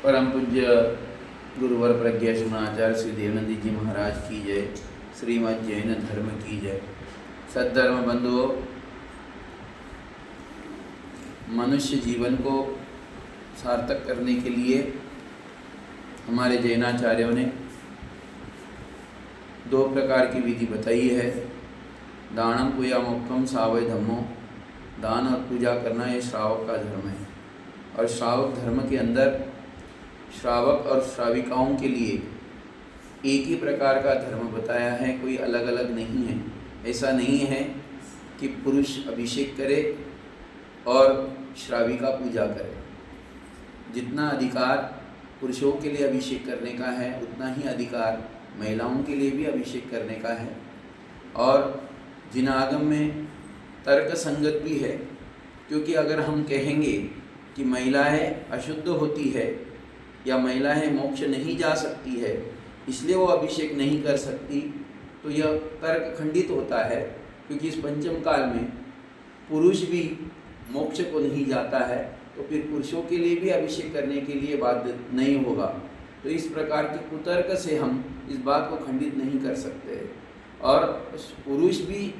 परम पूज्य गुरुवर प्रज्ञा श्रीमाचार्य श्री देवानंद जी महाराज की जय। श्रीमद् जैन धर्म की जय। सद्धर्म बंधुओं, मनुष्य जीवन को सार्थक करने के लिए हमारे जैनाचार्यों ने दो प्रकार की विधि बताई है। दानम पूजा मोक्षम सावय धम्मो। दान और पूजा करना ये श्रावक का धर्म है, और श्रावक धर्म के अंदर श्रावक और श्राविकाओं के लिए एक ही प्रकार का धर्म बताया है, कोई अलग अलग नहीं है। ऐसा नहीं है कि पुरुष अभिषेक करे और श्राविका पूजा करे। जितना अधिकार पुरुषों के लिए अभिषेक करने का है, उतना ही अधिकार महिलाओं के लिए भी अभिषेक करने का है। और जिन आगम में तर्क संगत भी है, क्योंकि अगर हम कहेंगे कि महिलाएं अशुद्ध होती है या महिलाएं मोक्ष नहीं जा सकती है, इसलिए वो अभिषेक नहीं कर सकती, तो यह तर्क खंडित होता है। क्योंकि इस पंचम काल में पुरुष भी मोक्ष को नहीं जाता है, तो फिर पुरुषों के लिए भी अभिषेक करने के लिए बाध्य नहीं होगा। तो इस प्रकार के कुतर्क से हम इस बात को खंडित नहीं कर सकते। और पुरुष भी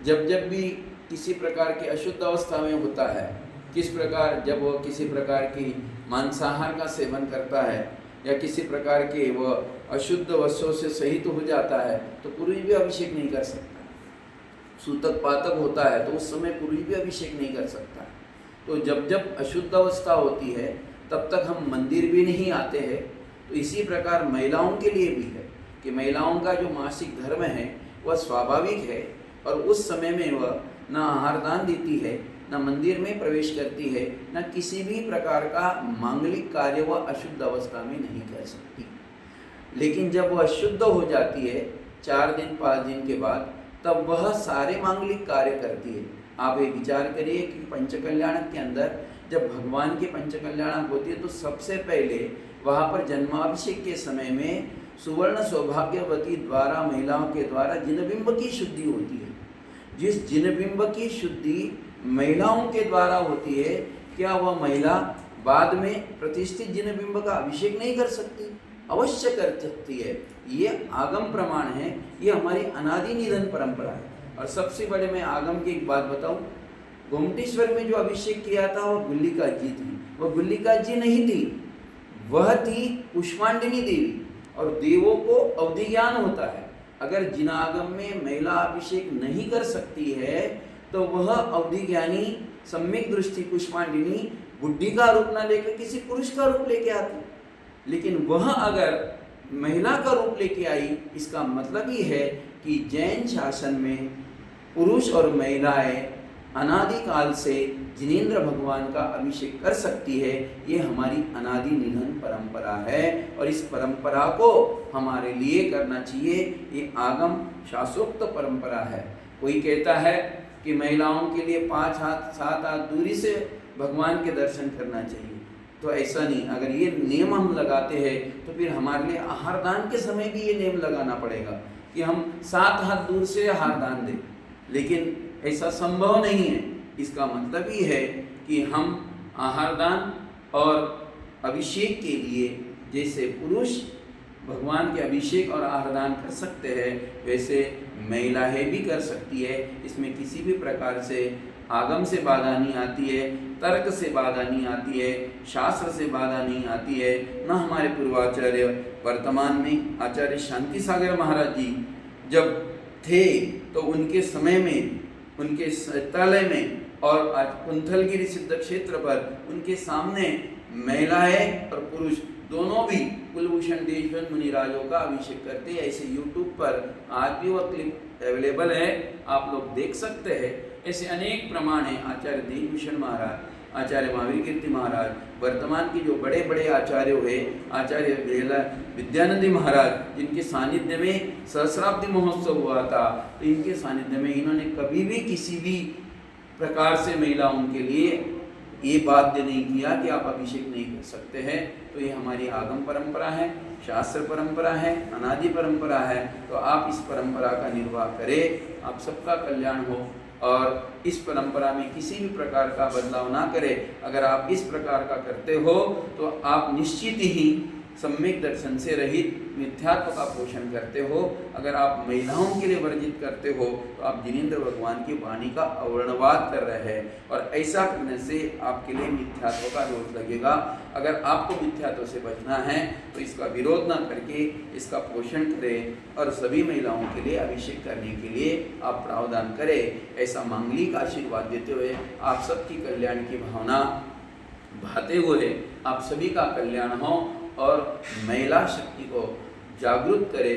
जब जब भी किसी प्रकार की अशुद्ध अवस्था में होता है, किस प्रकार जब वह किसी प्रकार की मांसाहार का सेवन करता है या किसी प्रकार के वह अशुद्ध वस्तुओं से सहित हो जाता है, तो पुरुष भी अभिषेक नहीं कर सकता। सूतक पातक होता है तो उस समय पुरुष भी अभिषेक नहीं कर सकता। तो जब जब अशुद्ध अवस्था होती है तब तक हम मंदिर भी नहीं आते हैं। तो इसी प्रकार महिलाओं के लिए भी है कि महिलाओं का जो मासिक धर्म है वह स्वाभाविक है, और उस समय में वह न आहार दान देती है, न मंदिर में प्रवेश करती है, न किसी भी प्रकार का मांगलिक कार्य वह अशुद्ध अवस्था में नहीं कर सकती। लेकिन जब वह शुद्ध हो जाती है 4 दिन 5 दिन के बाद, तब वह सारे मांगलिक कार्य करती है। आप एक विचार करिए कि पंचकल्याणक के अंदर जब भगवान के पंचकल्याणक होती है, तो सबसे पहले वहाँ पर जन्माभिषेक के समय में सुवर्ण सौभाग्यवती द्वारा महिलाओं के द्वारा जिनबिंब की शुद्धि होती है। जिस जिनबिंब की शुद्धि महिलाओं के द्वारा होती है, क्या वह महिला बाद में प्रतिष्ठित जिनबिंब का अभिषेक नहीं कर सकती? अवश्य कर सकती है। ये आगम प्रमाण है, ये हमारी अनादि निधन परंपरा है। और सबसे बड़े मैं आगम की एक बात बताऊं, गोमटेश्वर में जो अभिषेक किया था वह गुल्लिका जी थी। वह गुल्लिका जी नहीं थी, वह थी कुष्मांडिनी देवी। और देवों को अवधि ज्ञान होता है। अगर जिन आगम में महिला अभिषेक नहीं कर सकती है, तो वह अवधि ज्ञानी सम्यक दृष्टि कुष्मांडिनी बुद्धि का रूप न लेकर किसी पुरुष का रूप लेके आती। लेकिन वह अगर महिला का रूप लेके आई, इसका मतलब ही है कि जैन शासन में पुरुष और महिलाएं अनादिकाल से जिनेंद्र भगवान का अभिषेक कर सकती है। ये हमारी अनादि निधन परंपरा है, और इस परंपरा को हमारे लिए करना चाहिए। ये आगम शास्त्रोक्त परंपरा है। कोई कहता है कि महिलाओं के लिए 5 हाथ 7 हाथ दूरी से भगवान के दर्शन करना चाहिए, तो ऐसा नहीं। अगर ये नियम हम लगाते हैं तो फिर हमारे लिए आहार दान के समय भी ये नियम लगाना पड़ेगा कि हम 7 हाथ दूर से आहार दान दें। लेकिन ऐसा संभव नहीं है। इसका मतलब ही है कि हम आहार दान और अभिषेक के लिए जैसे पुरुष भगवान के अभिषेक और आहार दान कर सकते हैं, वैसे महिलाएं भी कर सकती है। इसमें किसी भी प्रकार से आगम से बाधा नहीं आती है, तर्क से बाधा नहीं आती है, शास्त्र से बाधा नहीं आती है। न हमारे पूर्वाचार्य वर्तमान में आचार्य शांति सागर महाराज जी जब थे, तो उनके समय में उनके सचिवालय में और आज कुंथलगिरी सिद्ध क्षेत्र पर उनके सामने महिलाएं और पुरुष दोनों भी कुलभूषण देशवन मुनिराजों का अभिषेक करते हैं। ऐसे यूट्यूब पर आज भी वह क्लिप अवेलेबल है, आप लोग देख सकते हैं। ऐसे अनेक प्रमाण हैं। आचार्य देशभूषण महाराज, आचार्य महावीर कीर्ति महाराज, वर्तमान के जो बड़े बड़े आचार्य हुए, आचार्य विद्यानंदी महाराज, जिनके सानिध्य में सहस्राब्दी महोत्सव हुआ था, तो इनके सानिध्य में इन्होंने कभी भी किसी भी प्रकार से महिलाओं के लिए ये बाध्य नहीं किया कि आप अभिषेक नहीं कर सकते हैं। तो ये हमारी आगम परंपरा है, शास्त्र परंपरा है, अनादि परंपरा है। तो आप इस परंपरा का निर्वाह करें। आप सबका कल्याण हो। और इस परंपरा में किसी भी प्रकार का बदलाव ना करें। अगर आप इस प्रकार का करते हो तो आप निश्चित ही सम्यक दर्शन से रहित मिथ्यात्व का पोषण करते हो। अगर आप महिलाओं के लिए वर्जित करते हो तो आप जिनेंद्र भगवान की वाणी का अवर्णवाद कर रहे हैं, और ऐसा करने से आपके लिए मिथ्यात्व का दोष लगेगा। अगर आपको मिथ्यात्व से बचना है तो इसका विरोध न करके इसका पोषण करें, और सभी महिलाओं के लिए अभिषेक करने के लिए आप प्रावधान करें। ऐसा मांगलिक आशीर्वाद देते हुए आप सबकी कल्याण की भावना भाते हुए आप सभी का कल्याण हो और महिला शक्ति को जागरूक करे,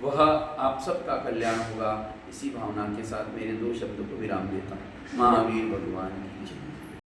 वह आप सबका कल्याण होगा। इसी भावना के साथ मेरे 2 शब्दों को विराम देता हूँ। महावीर भगवान की जय।